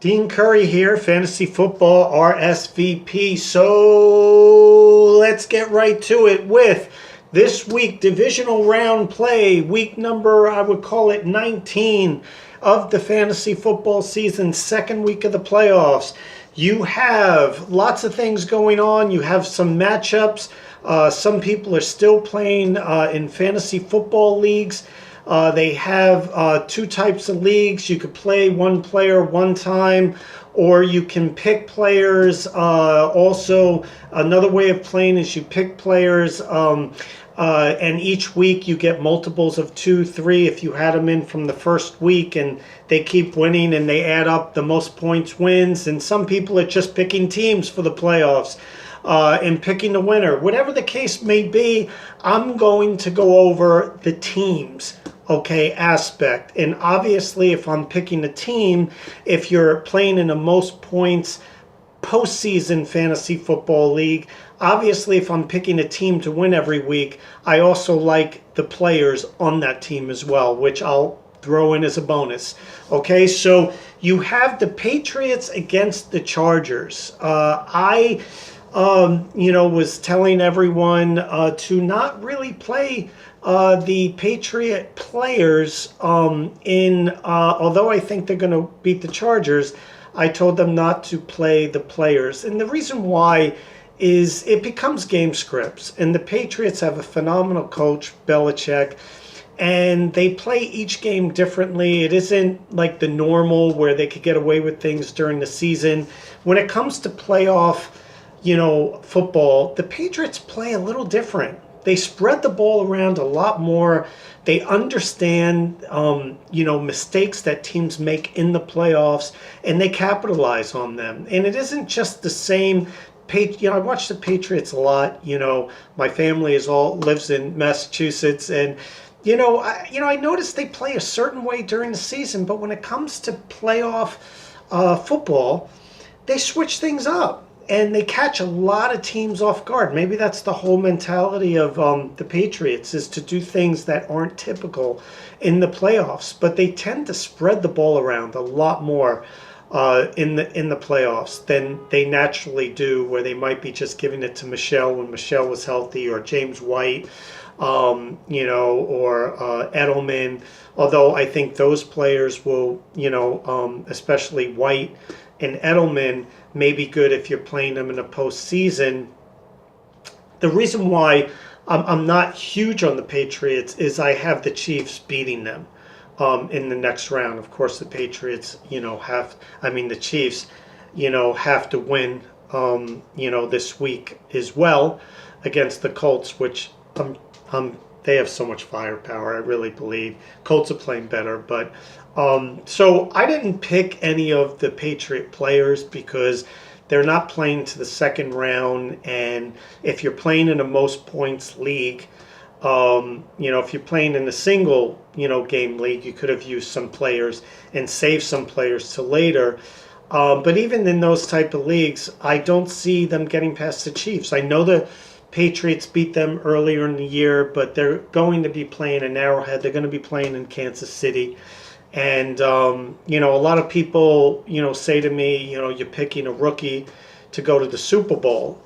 Dean Curry here, Fantasy Football RSVP. So let's get right to it with this week, divisional round play, week number, I would call it 19 of the fantasy football season, second week of the playoffs. You have lots of things going on. You have some matchups. Some people are still playing in fantasy football leagues. They have two types of leagues. You could play one player one time, or you can pick players. Also, another way of playing is you pick players, and each week you get multiples of 2, 3 if you had them in from the first week, and they keep winning and they add up. The most points wins. And some people are just picking teams for the playoffs. And picking the winner. Whatever the case may be, I'm going to go over the teams, aspect. And obviously, if I'm picking a team, if you're playing in a most points postseason fantasy football league, obviously, if I'm picking a team to win every week, I also like the players on that team as well, which I'll throw in as a bonus. So you have the Patriots against the Chargers. I was telling everyone to not really play the Patriot players although I think they're going to beat the Chargers, I told them not to play the players. And the reason why is it becomes game scripts. And the Patriots have a phenomenal coach, Belichick, and they play each game differently. It isn't like the normal where they could get away with things during the season. When it comes to playoff football, the Patriots play a little different. They spread the ball around a lot more. They understand, mistakes that teams make in the playoffs, and they capitalize on them. And it isn't just the same. I watch the Patriots a lot. My family lives in Massachusetts, and I noticed they play a certain way during the season, but when it comes to playoff football, they switch things up. And they catch a lot of teams off guard. Maybe that's the whole mentality of the Patriots, is to do things that aren't typical in the playoffs. But they tend to spread the ball around a lot more in the playoffs than they naturally do, where they might be just giving it to Michelle when Michelle was healthy, or James White, or Edelman. Although I think those players will, especially White and Edelman, may be good if you're playing them in a postseason. The reason why I'm not huge on the Patriots is I have the Chiefs beating them in the next round. Of course, the Patriots, the Chiefs, have to win, this week as well against the Colts, which they have so much firepower. I really believe Colts are playing better, but so I didn't pick any of the Patriot players because they're not playing to the second round. And if you're playing in a most points league, if you're playing in a single, game league, you could have used some players and saved some players to later. But even in those type of leagues, I don't see them getting past the Chiefs. I know the Patriots beat them earlier in the year, but they're going to be playing in Arrowhead. They're going to be playing in Kansas City. And, a lot of people, say to me, you're picking a rookie to go to the Super Bowl.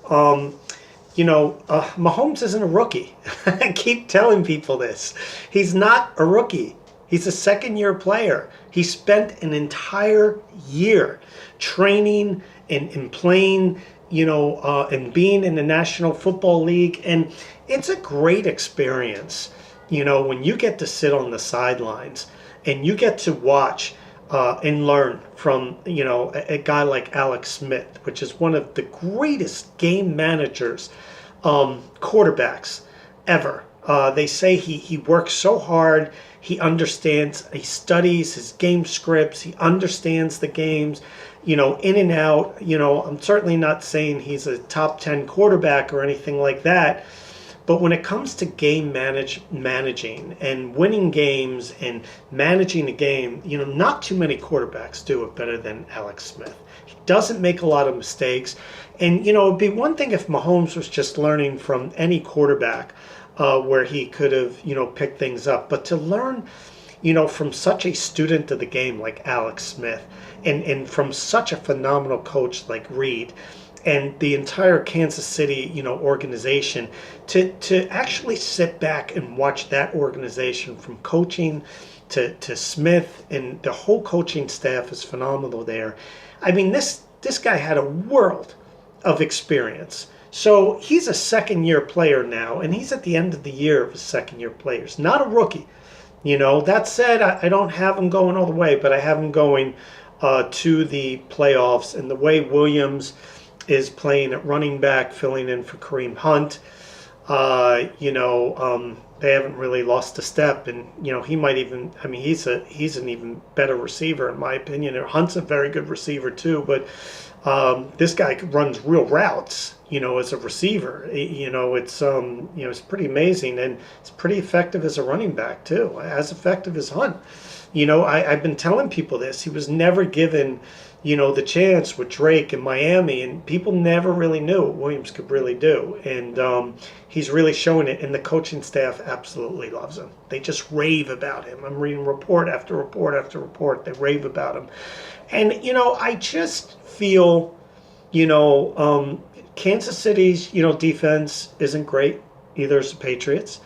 Mahomes isn't a rookie. I keep telling people this. He's not a rookie. He's a second-year player. He spent an entire year training and playing, and being in the National Football League. And it's a great experience, when you get to sit on the sidelines and you get to watch and learn from, a guy like Alex Smith, which is one of the greatest game managers, quarterbacks ever. They say he works so hard. He understands, he studies his game scripts. He understands the games, in and out. I'm certainly not saying he's a top 10 quarterback or anything like that. But when it comes to game managing and winning games and managing a game, not too many quarterbacks do it better than Alex Smith. He doesn't make a lot of mistakes. And, it'd be one thing if Mahomes was just learning from any quarterback where he could have, picked things up. But to learn, from such a student of the game like Alex Smith, and from such a phenomenal coach like Reed, and the entire Kansas City, organization, to actually sit back and watch that organization from coaching to Smith, and the whole coaching staff is phenomenal there. I mean, this guy had a world of experience. So he's a second-year player now, and he's at the end of the year of his second-year players, not a rookie. That said, I don't have him going all the way, but I have him going to the playoffs. And the way Williams is playing at running back, filling in for Kareem Hunt, they haven't really lost a step. And, he might even, he's an even better receiver, in my opinion. And Hunt's a very good receiver, too. But this guy runs real routes, as a receiver. It's pretty amazing, and it's pretty effective as a running back too, as effective as Hunt. I've been telling people this. He was never given, the chance with Drake in Miami, and people never really knew what Williams could really do. And he's really showing it, and the coaching staff absolutely loves him. They just rave about him. I'm reading report after report after report. They rave about him. And, I just feel, Kansas City's, defense isn't great. Either is the Patriots.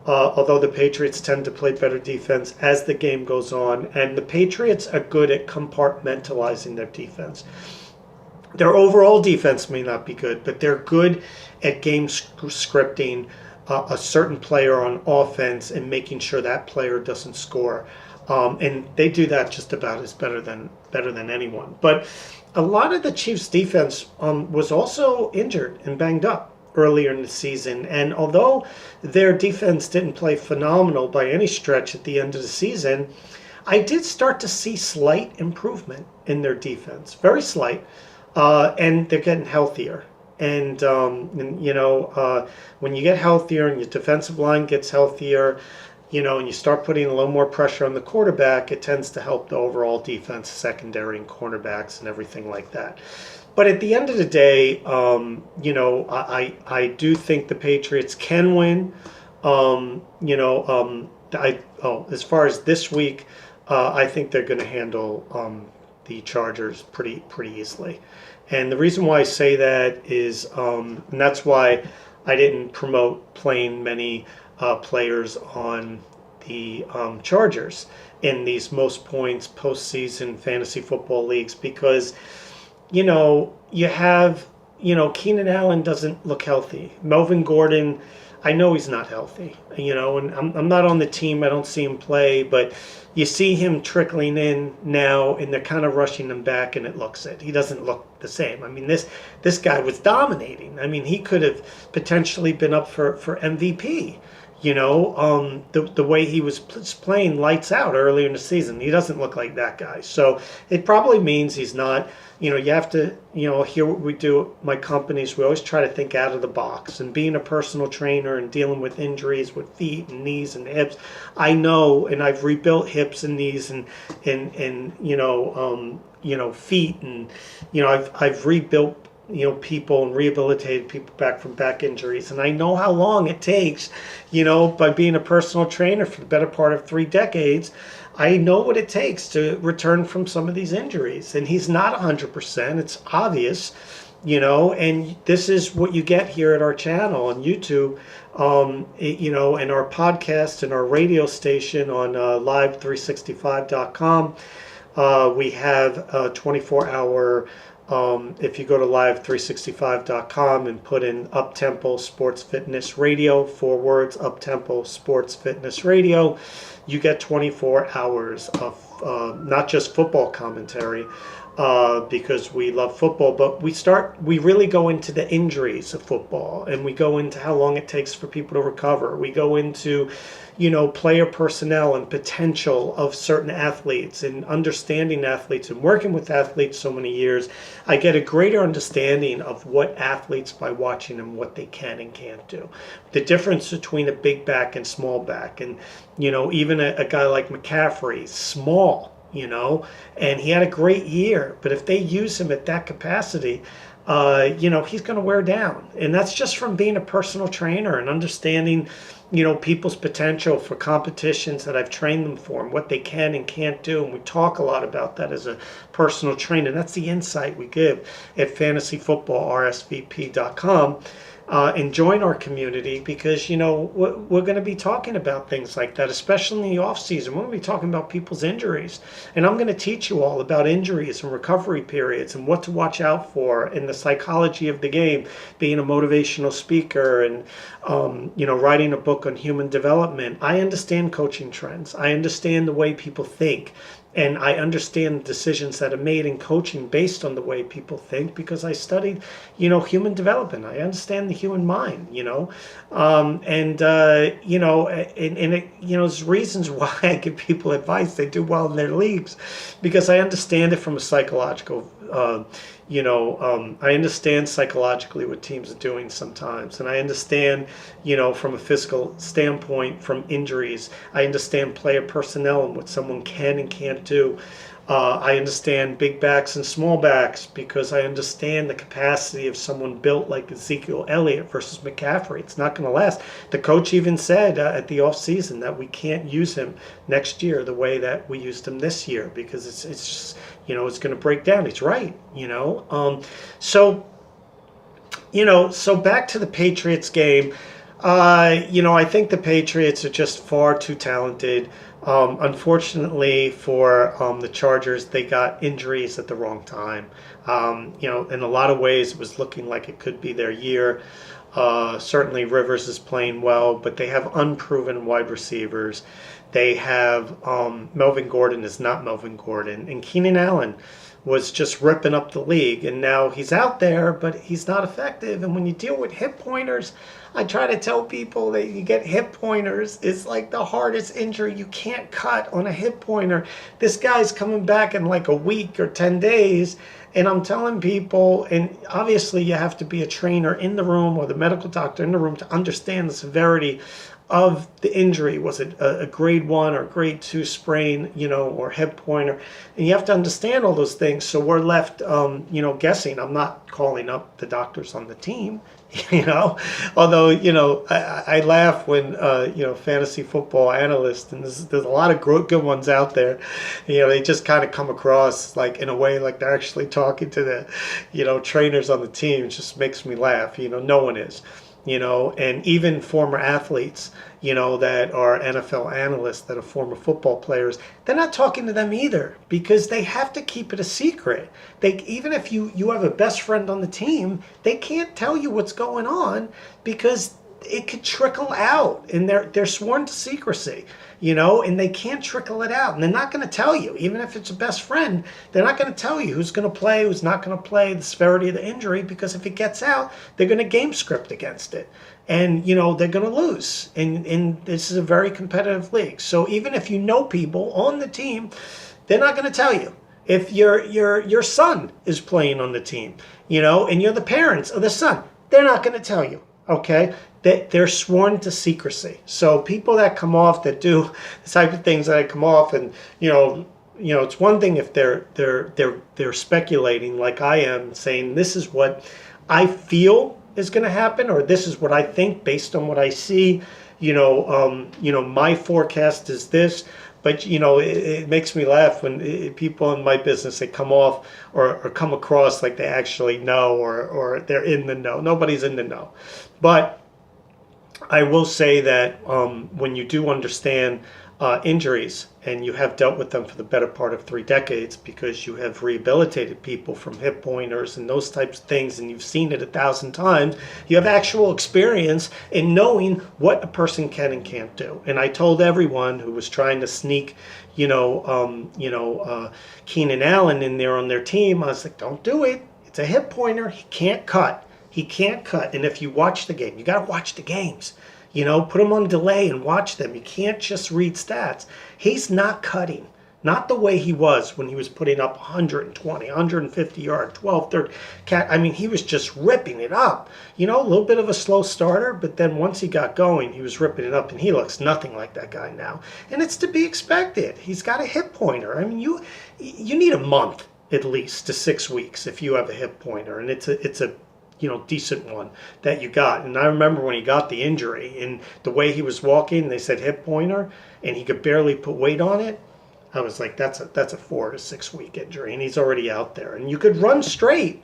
Although the Patriots tend to play better defense as the game goes on. And the Patriots are good at compartmentalizing their defense. Their overall defense may not be good, but they're good at game scripting a certain player on offense and making sure that player doesn't score. And they do that just about as better than anyone. But a lot of the Chiefs' defense was also injured and banged up earlier in the season. And although their defense didn't play phenomenal by any stretch at the end of the season, I did start to see slight improvement in their defense, very slight, and they're getting healthier. And when you get healthier and your defensive line gets healthier, and you start putting a little more pressure on the quarterback, it tends to help the overall defense, secondary, and cornerbacks, and everything like that. But at the end of the day, I do think the Patriots can win. As far as this week, I think they're going to handle the Chargers pretty easily. And the reason why I say that is, and that's why I didn't promote playing many players on the Chargers in these most points postseason fantasy football leagues, because you have Keenan Allen doesn't look healthy. Melvin Gordon, I know he's not healthy, and I'm not on the team. I don't see him play, but you see him trickling in now, and they're kind of rushing him back, and it looks it. He doesn't look the same. This guy was dominating. He could have potentially been up for MVP. The way he was playing lights out earlier in the season. He doesn't look like that guy. So it probably means he's not, you have to, hear what we do at my companies. We always try to think out of the box. And being a personal trainer and dealing with injuries with feet and knees and hips, I know, and I've rebuilt hips and knees and feet, and, I've rebuilt people and rehabilitated people back from back injuries. And I know how long it takes, by being a personal trainer for the better part of 3 decades. I know what it takes to return from some of these injuries. And he's not 100%. It's obvious, and this is what you get here at our channel on YouTube, and our podcast and our radio station on live365.com. We have a 24-hour if you go to live365.com and put in Uptempo Sports Fitness Radio, 4 words, Uptempo Sports Fitness Radio, you get 24 hours of not just football commentary, because we love football, but we really go into the injuries of football, and we go into how long it takes for people to recover. We go into player personnel and potential of certain athletes, and understanding athletes and working with athletes so many years. I get a greater understanding of what athletes by watching them, what they can and can't do. The difference between a big back and small back. And, even a guy like McCaffrey, small, and he had a great year. But if they use him at that capacity, he's going to wear down. And that's just from being a personal trainer and understanding, people's potential for competitions that I've trained them for and what they can and can't do. And we talk a lot about that as a personal trainer. That's the insight we give at fantasyfootballrsvp.com. And join our community because, we're going to be talking about things like that, especially in the off season. We're going to be talking about people's injuries. And I'm going to teach you all about injuries and recovery periods and what to watch out for and the psychology of the game, being a motivational speaker and, writing a book on human development. I understand coaching trends. I understand the way people think. And I understand the decisions that are made in coaching based on the way people think because I studied, human development. I understand the human mind, there's reasons why I give people advice. They do well in their leagues because I understand it from a psychological I understand psychologically what teams are doing sometimes. And I understand, from a physical standpoint, from injuries. I understand player personnel and what someone can and can't do. I understand big backs and small backs because I understand the capacity of someone built like Ezekiel Elliott versus McCaffrey. It's not going to last. The coach even said at the offseason that we can't use him next year the way that we used him this year because it's just, it's going to break down. He's right, So back to the Patriots game. I think the Patriots are just far too talented. Unfortunately for the Chargers, they got injuries at the wrong time. In a lot of ways, it was looking like it could be their year. Certainly Rivers is playing well, but they have unproven wide receivers. They have Melvin Gordon is not Melvin Gordon, and Keenan Allen was just ripping up the league, and now he's out there, but he's not effective. And when you deal with hip pointers, I try to tell people that you get hip pointers, it's like the hardest injury. You can't cut on a hip pointer. This guy's coming back in like a week or 10 days, and I'm telling people, and obviously you have to be a trainer in the room or the medical doctor in the room to understand the severity of the injury. Was it a grade 1 or grade 2 sprain, or hip pointer? And you have to understand all those things. So we're left, guessing. I'm not calling up the doctors on the team, although, I laugh when, fantasy football analysts, and there's a lot of good ones out there, they just kind of come across like in a way like they're actually talking to the, trainers on the team. It just makes me laugh. No one is. And even former athletes, that are NFL analysts, that are former football players, they're not talking to them either because they have to keep it a secret. Even if you have a best friend on the team, they can't tell you what's going on because it could trickle out, and they're sworn to secrecy, and they can't trickle it out, and they're not going to tell you. Even if it's a best friend, they're not going to tell you who's going to play, who's not going to play, the severity of the injury, because if it gets out, they're going to game script against it, and they're going to lose. And this is a very competitive league. So even if people on the team, they're not going to tell you. If your son is playing on the team, and you're the parents of the son, they're not going to tell you. Okay, that they're sworn to secrecy. So people that come off that do the type of things that I come off, and it's one thing if they're speculating like I am, saying this is what I feel is going to happen, or this is what I think based on what I see. My forecast is this. But, it makes me laugh when people in my business, they come off or come across like they actually know or they're in the know. Nobody's in the know. But I will say that when you do understand injuries, and you have dealt with them for the better part of 3 decades because you have rehabilitated people from hip pointers and those types of things, and you've seen it 1,000 times. You have actual experience in knowing what a person can and can't do. And I told everyone who was trying to sneak, Keenan Allen in there on their team, I was like, don't do it. It's a hip pointer. He can't cut. He can't cut. And if you watch the game, you got to watch the games. Put them on delay and watch them. You can't just read stats. He's not cutting. Not the way he was when he was putting up 120, 150 yard, 12, 30. He was just ripping it up. A little bit of a slow starter, but then once he got going, he was ripping it up, and he looks nothing like that guy now. And it's to be expected. He's got a hip pointer. You need a month at least to 6 weeks if you have a hip pointer, and it's a decent one that you got. And I remember when he got the injury and the way he was walking, they said hip pointer, and he could barely put weight on it. I was like, that's a 4 to 6 week injury, and he's already out there. And you could run straight,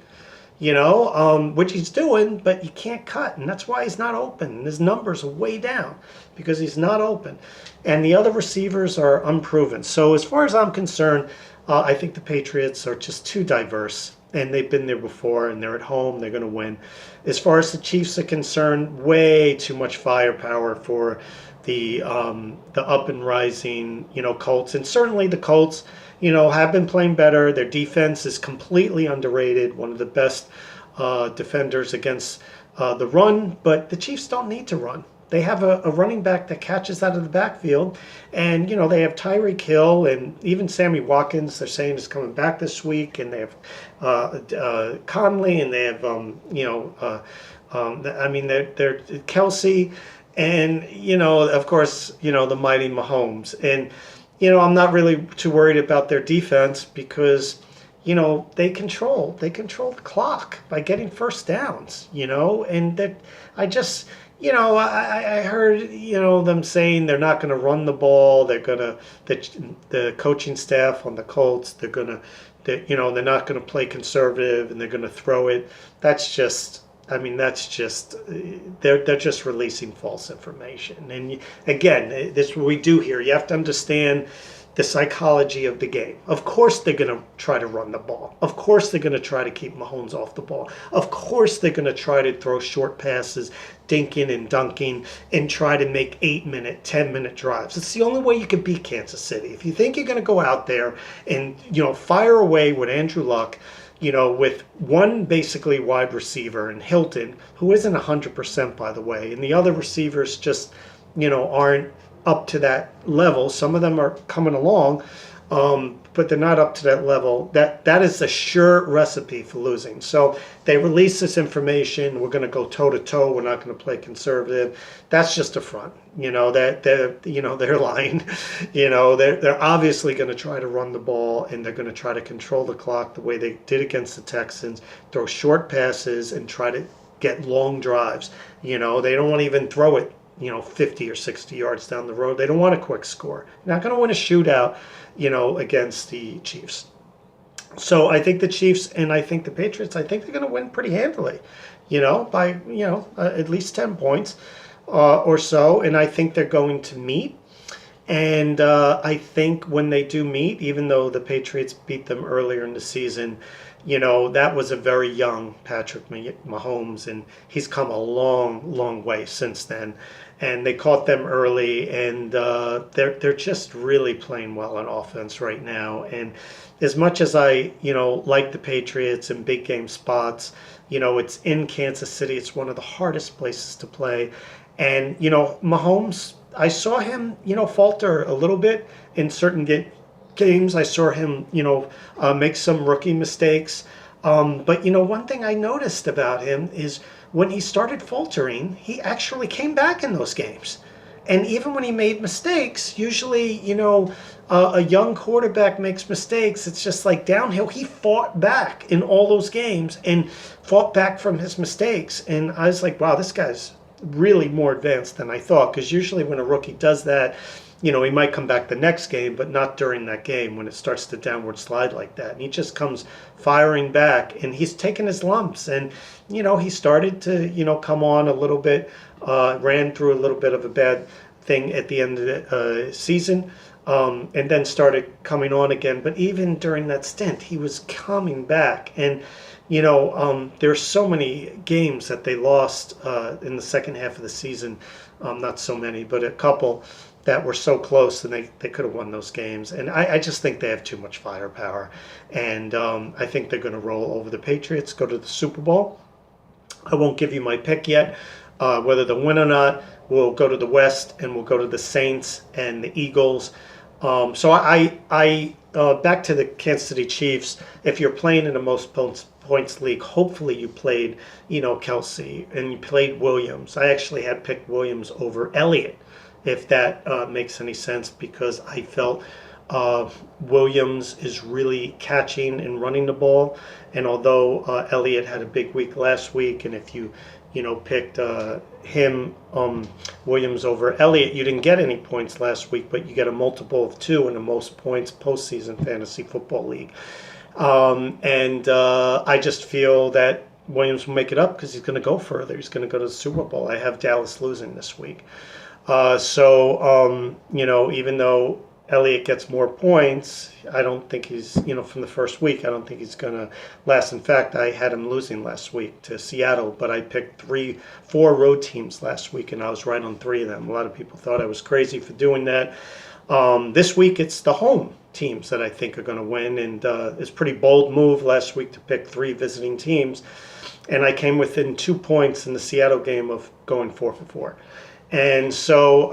which he's doing, but you can't cut, and that's why he's not open. And his numbers are way down because he's not open, and the other receivers are unproven. So as far as I'm concerned, I think the Patriots are just too diverse, and they've been there before, and they're at home. They're going to win. As far as the Chiefs are concerned, way too much firepower for the up and rising, Colts, and certainly the Colts, have been playing better. Their defense is completely underrated, one of the best defenders against the run, but the Chiefs don't need to run. They have a running back that catches out of the backfield, and they have Tyreek Hill and even Sammy Watkins. They're saying is coming back this week, and they have Conley, and they have they're Kelsey, and of course the mighty Mahomes. And I'm not really too worried about their defense because they control the clock by getting first downs. And that I just. I heard, them saying they're not going to run the ball. They're going to, the coaching staff on the Colts, they're not going to play conservative, and they're going to throw it. they're just releasing false information. And again, this is what we do here. You have to understand the psychology of the game. Of course they're going to try to run the ball. Of course they're going to try to keep Mahomes off the ball. Of course they're going to try to throw short passes, dinking and dunking, and try to make 8-minute, 10-minute drives. It's the only way you can beat Kansas City. If you think you're going to go out there and fire away with Andrew Luck, with one basically wide receiver and Hilton, who isn't 100% by the way, and the other receivers just aren't up to that level. Some of them are coming along, but they're not up to that level. That is a sure recipe for losing. So they release this information. We're going to go toe to toe. We're not going to play conservative. That's just a front. They're lying. They're obviously going to try to run the ball, and they're going to try to control the clock the way they did against the Texans. Throw short passes and try to get long drives. They don't want to even throw it 50 or 60 yards down the road. They don't want a quick score. They're not going to win a shootout, against the Chiefs. So I think the Chiefs and I think the Patriots, I think they're going to win pretty handily, by, at least 10 points or so. And I think they're going to meet. And I think when they do meet, even though the Patriots beat them earlier in the season, that was a very young Patrick Mahomes, and he's come a long, long way since then. And they caught them early, and they're just really playing well on offense right now. And as much as I, like the Patriots in big game spots, it's in Kansas City. It's one of the hardest places to play. And, Mahomes, I saw him, falter a little bit in certain games. I saw him, make some rookie mistakes. But, one thing I noticed about him is when he started faltering, he actually came back in those games. And even when he made mistakes, usually, a young quarterback makes mistakes. It's just like downhill. He fought back in all those games and fought back from his mistakes. And I was like, wow, this guy's really more advanced than I thought. Because usually when a rookie does that, he might come back the next game, but not during that game when it starts to downward slide like that. And he just comes firing back, and he's taking his lumps. And, he started to, come on a little bit, ran through a little bit of a bad thing at the end of the season, and then started coming on again. But even during that stint, he was coming back. And, there's so many games that they lost in the second half of the season. Not so many, but a couple that were so close, and they could have won those games. And I just think they have too much firepower. And I think they're going to roll over the Patriots, go to the Super Bowl. I won't give you my pick yet, whether they'll win or not. We'll go to the West, and we'll go to the Saints and the Eagles. So I back to the Kansas City Chiefs. If you're playing in a most points league, hopefully you played, Kelsey, and you played Williams. I actually had picked Williams over Elliott, if that makes any sense, because I felt Williams is really catching and running the ball, and although Elliott had a big week last week, and if you picked him, Williams over Elliott, you didn't get any points last week, but you get a multiple of 2 in the most points postseason fantasy football league. And I just feel that Williams will make it up because he's going to go further. He's going to go to the Super Bowl. I have Dallas losing this week. Even though Elliott gets more points, I don't think he's, from the first week, I don't think he's going to last. In fact, I had him losing last week to Seattle, but I picked 4 road teams last week, and I was right on 3 of them. A lot of people thought I was crazy for doing that. This week, it's the home teams that I think are going to win, and it's a pretty bold move last week to pick 3 visiting teams, and I came within 2 points in the Seattle game of going 4 for 4. And so,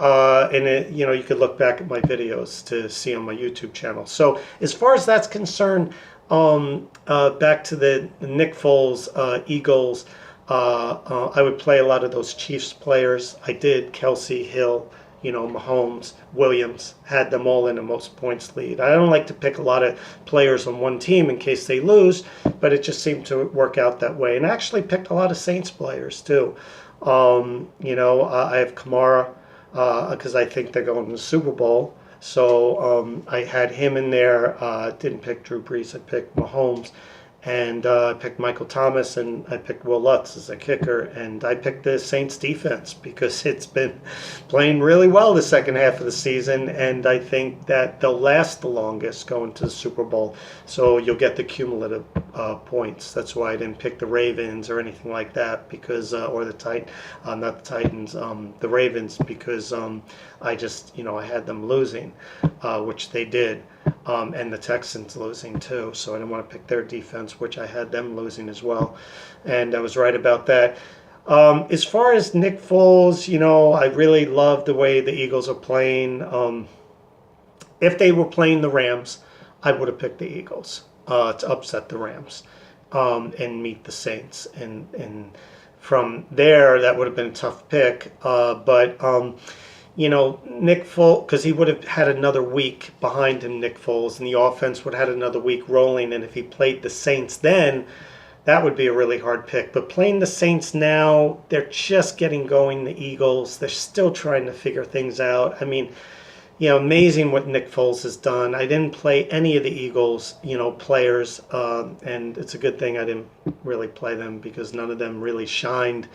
you could look back at my videos to see on my YouTube channel. So as far as that's concerned, back to the Nick Foles, Eagles, I would play a lot of those Chiefs players. I did. Kelsey, Hill, Mahomes, Williams, had them all in a most points lead. I don't like to pick a lot of players on one team in case they lose, but it just seemed to work out that way. And I actually picked a lot of Saints players too. I have Kamara because I think they're going to the Super Bowl. So I had him in there. Didn't pick Drew Brees. I picked Mahomes. And I picked Michael Thomas, and I picked Will Lutz as a kicker. And I picked the Saints defense because it's been playing really well the second half of the season. And I think that they'll last the longest going to the Super Bowl. So you'll get the cumulative points. That's why I didn't pick the Ravens or anything like that, because or the not the Titans, the Ravens, because I just, I had them losing, which they did. And the Texans losing too, so I didn't want to pick their defense, which I had them losing as well, and I was right about that. As far as Nick Foles, I really love the way the Eagles are playing. If they were playing the Rams, I would have picked the Eagles to upset the Rams and meet the Saints, and from there that would have been a tough pick, but Nick Foles, because he would have had another week behind him, Nick Foles, and the offense would have had another week rolling, and if he played the Saints then, that would be a really hard pick. But playing the Saints now, they're just getting going, the Eagles. They're still trying to figure things out. I mean, amazing what Nick Foles has done. I didn't play any of the Eagles, players, and it's a good thing I didn't really play them because none of them really shined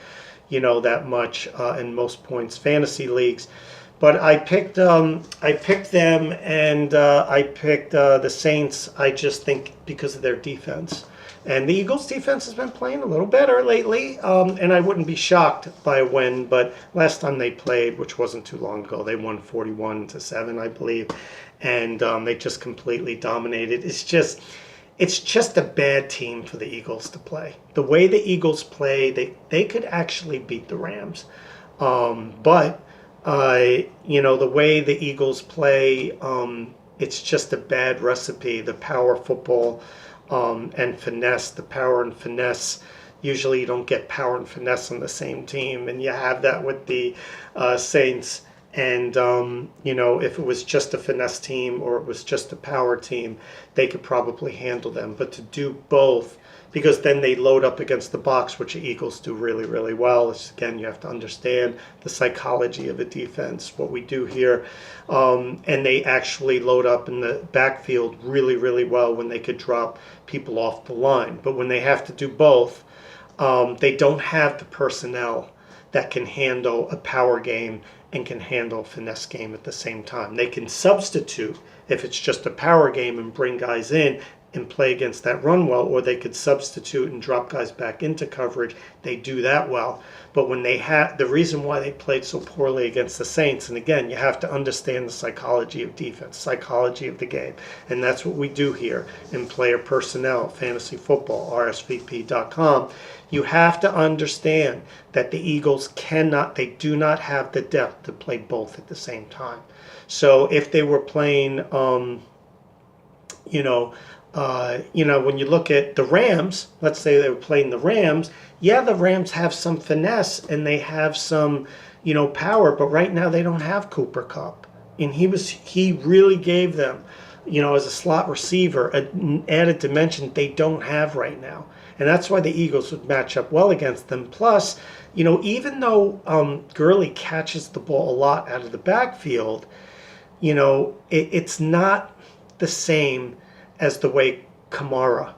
that much in most points fantasy leagues. But I picked them, and I picked the Saints. I just think because of their defense, and the Eagles' defense has been playing a little better lately. And I wouldn't be shocked by a win. But last time they played, which wasn't too long ago, they won 41-7, I believe, and they just completely dominated. It's just a bad team for the Eagles to play. The way the Eagles play, they could actually beat the Rams. But the way the Eagles play, it's just a bad recipe. The power football and finesse, the power and finesse. Usually you don't get power and finesse on the same team, and you have that with the Saints. And, if it was just a finesse team or it was just a power team, they could probably handle them. But to do both, because then they load up against the box, which the Eagles do really, really well. Again, you have to understand the psychology of a defense, what we do here. And they actually load up in the backfield really, really well when they could drop people off the line. But when they have to do both, they don't have the personnel that can handle a power game and can handle a finesse game at the same time. They can substitute if it's just a power game and bring guys in and play against that run well, or they could substitute and drop guys back into coverage. They do that well. But when they have, the reason why they played so poorly against the Saints, and again, you have to understand the psychology of defense, psychology of the game, and that's what we do here in Player Personnel, Fantasy Football, RSVP.com. You have to understand that the Eagles they do not have the depth to play both at the same time. So if they were playing, when you look at the Rams, let's say they were playing the Rams, yeah, the Rams have some finesse and they have some, power, but right now they don't have Cooper Kupp. And he really gave them as a slot receiver, an added dimension they don't have right now. And that's why the Eagles would match up well against them. Plus, even though Gurley catches the ball a lot out of the backfield, it's not the same as the way Kamara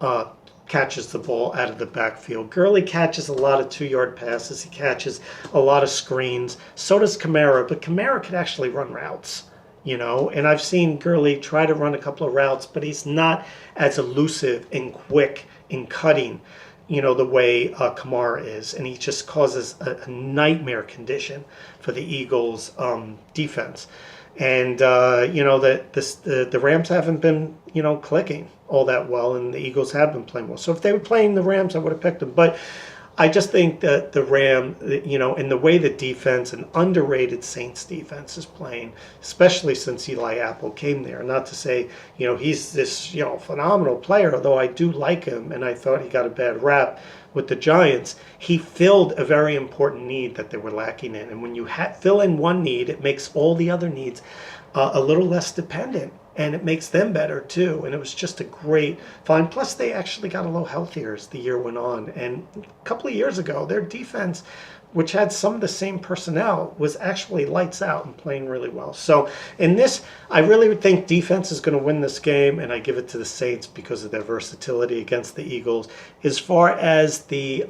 uh, catches the ball out of the backfield. Gurley catches a lot of 2-yard passes. He catches a lot of screens. So does Kamara, but Kamara could actually run routes. And I've seen Gurley try to run a couple of routes, but he's not as elusive and quick in cutting, the way Kamara is. And he just causes a nightmare condition for the Eagles' defense. And, the Rams haven't been, clicking all that well, and the Eagles have been playing well. So if they were playing the Rams, I would have picked them. But I just think that the in the way the defense, an underrated Saints defense is playing, especially since Eli Apple came there. Not to say, he's this, phenomenal player, although I do like him, and I thought he got a bad rap with the Giants. He filled a very important need that they were lacking in. And when you fill in one need, it makes all the other needs a little less dependent. And it makes them better too. And it was just a great find. Plus, they actually got a little healthier as the year went on. And a couple of years ago, their defense, which had some of the same personnel, was actually lights out and playing really well. So in this, I really would think defense is going to win this game, and I give it to the Saints because of their versatility against the Eagles. As far as the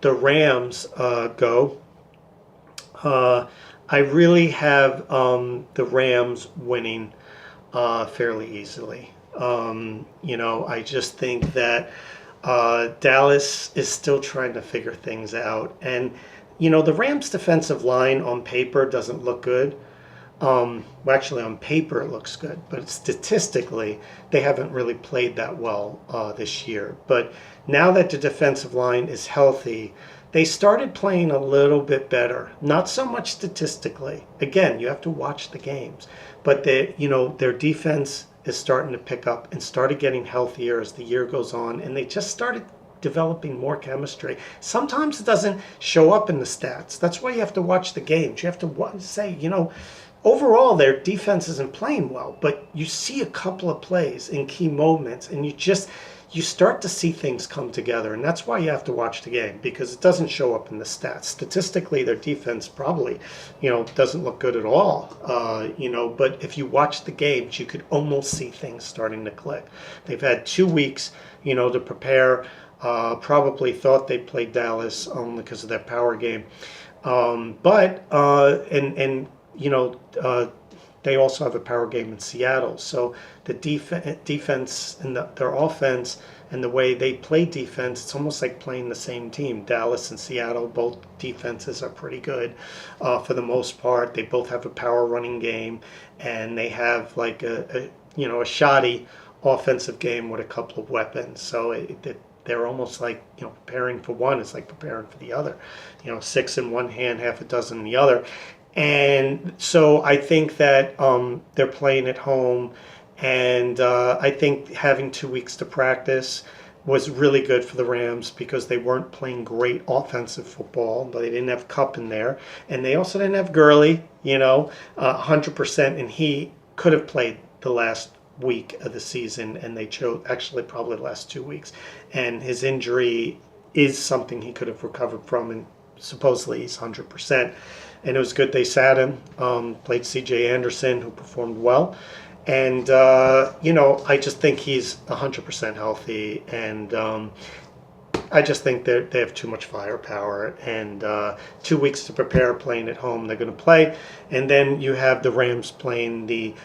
Rams go, I really have the Rams winning fairly easily. I just think that Dallas is still trying to figure things out. And, the Rams' defensive line on paper doesn't look good. Well, actually, on paper it looks good, but statistically, they haven't really played that well this year. But now that the defensive line is healthy, they started playing a little bit better. Not so much statistically. Again, you have to watch the games. But their defense is starting to pick up and started getting healthier as the year goes on. And they just started developing more chemistry. Sometimes it doesn't show up in the stats. That's why you have to watch the games. You have to say, overall their defense isn't playing well. But you see a couple of plays in key moments, and you start to see things come together. And that's why you have to watch the game, because it doesn't show up in the stats. Statistically, their defense probably, doesn't look good at all. But if you watch the games, you could almost see things starting to click. They've had 2 weeks, to prepare. Probably thought they played Dallas because of that power game. They also have a power game in Seattle. So the defense and their offense and the way they play defense, it's almost like playing the same team. Dallas and Seattle, both defenses are pretty good for the most part. They both have a power running game, and they have like a shoddy offensive game with a couple of weapons. So they're almost like, preparing for one is like preparing for the other. 6 in one hand, half a dozen in the other. And so I think that they're playing at home, and I think having 2 weeks to practice was really good for the Rams because they weren't playing great offensive football, but they didn't have Kupp in there, and they also didn't have Gurley, 100%, and he could have played the last week of the season, and they chose actually probably the last 2 weeks, and his injury is something he could have recovered from, and supposedly he's 100%. And it was good they sat him, played C.J. Anderson, who performed well. And, I just think he's 100% healthy. And I just think they have too much firepower. And 2 weeks to prepare, playing at home, they're going to play. And then you have the Rams playing the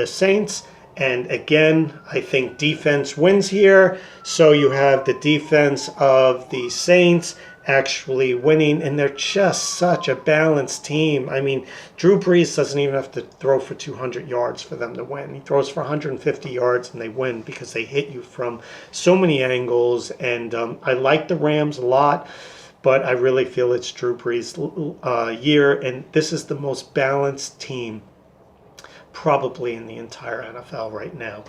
Saints. And again, I think defense wins here. So you have the defense of the Saints actually winning, and they're just such a balanced team. I mean, Drew Brees doesn't even have to throw for 200 yards for them to win. He throws for 150 yards, and they win because they hit you from so many angles. And I like the Rams a lot, but I really feel it's Drew Brees' year, and this is the most balanced team probably in the entire NFL right now.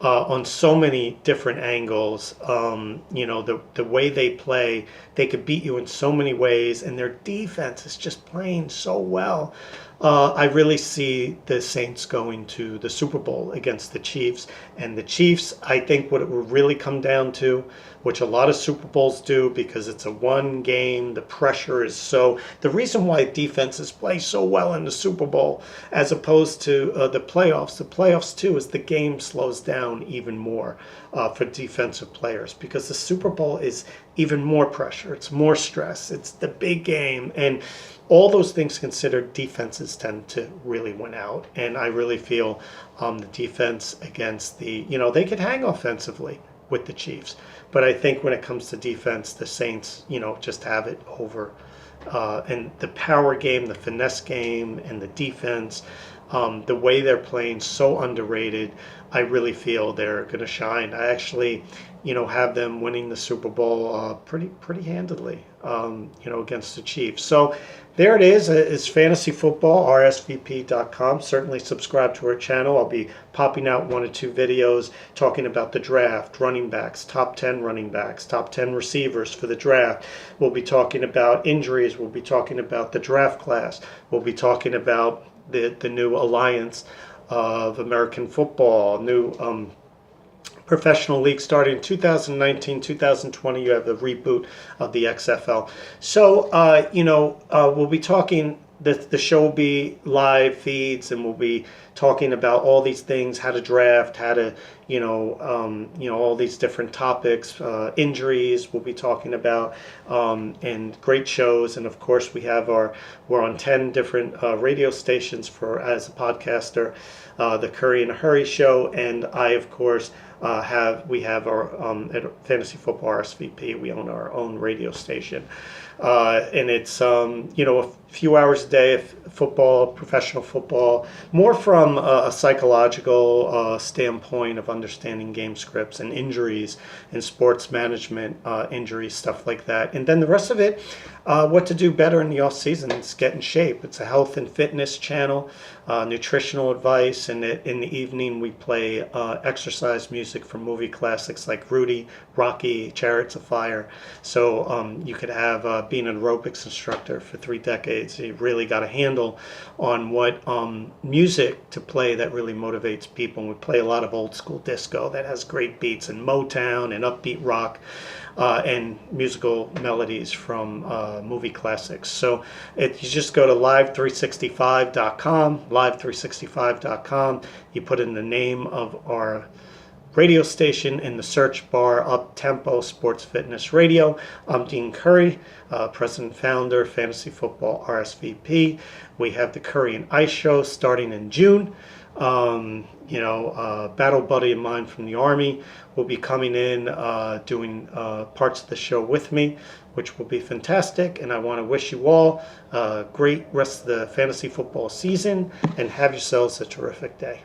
On so many different angles, the way they play, they could beat you in so many ways, and their defense is just playing so well. I really see the Saints going to the Super Bowl against the Chiefs. And the Chiefs, I think what it will really come down to, which a lot of Super Bowls do because it's a one game, the pressure is so. The reason why defenses play so well in the Super Bowl as opposed to the playoffs too, is the game slows down even more for defensive players because the Super Bowl is even more pressure. It's more stress. It's the big game. And all those things considered, defenses tend to really win out. And I really feel the defense against they could hang offensively with the Chiefs. But I think when it comes to defense, the Saints, just have it over. And the power game, the finesse game, and the defense, the way they're playing, so underrated. I really feel they're going to shine. I actually, have them winning the Super Bowl pretty handedly, against the Chiefs. So there it is. It's fantasy football, rsvp.com. Certainly subscribe to our channel. I'll be popping out 1 or 2 videos talking about the draft, running backs, top 10 running backs, top 10 receivers for the draft. We'll be talking about injuries. We'll be talking about the draft class. We'll be talking about the new alliance of American football, new professional league starting in 2019, 2020. You have the reboot of the XFL. So, we'll be talking. The show will be live feeds, and we'll be talking about all these things: how to draft, how to, all these different topics, injuries. We'll be talking about, and great shows. And of course, we're on 10 different radio stations as a podcaster. The Curry and Hurry Show, and I, of course, we have our at Fantasy Football RSVP. We own our own radio station, and it's a few hours a day of football, professional football, more from a psychological standpoint of understanding game scripts and injuries and sports management injuries, stuff like that. And then the rest of it, what to do better in the off season. It's get in shape. It's a health and fitness channel, nutritional advice, and in the evening we play exercise music from movie classics like Rudy, Rocky, Chariots of Fire. So you could have being an aerobics instructor for 3 decades. You've really got a handle on what music to play that really motivates people. And we play a lot of old school disco that has great beats, and Motown and upbeat rock, and musical melodies from movie classics. So you just go to live365.com, live365.com. You put in the name of our radio station in the search bar, Up Tempo Sports Fitness Radio. I'm Dean Curry, president and founder, Fantasy Football RSVP. We have the Curry and Ice Show starting in June. Battle buddy of mine from the Army will be coming in doing parts of the show with me, which will be fantastic. And I want to wish you all a great rest of the fantasy football season, and have yourselves a terrific day.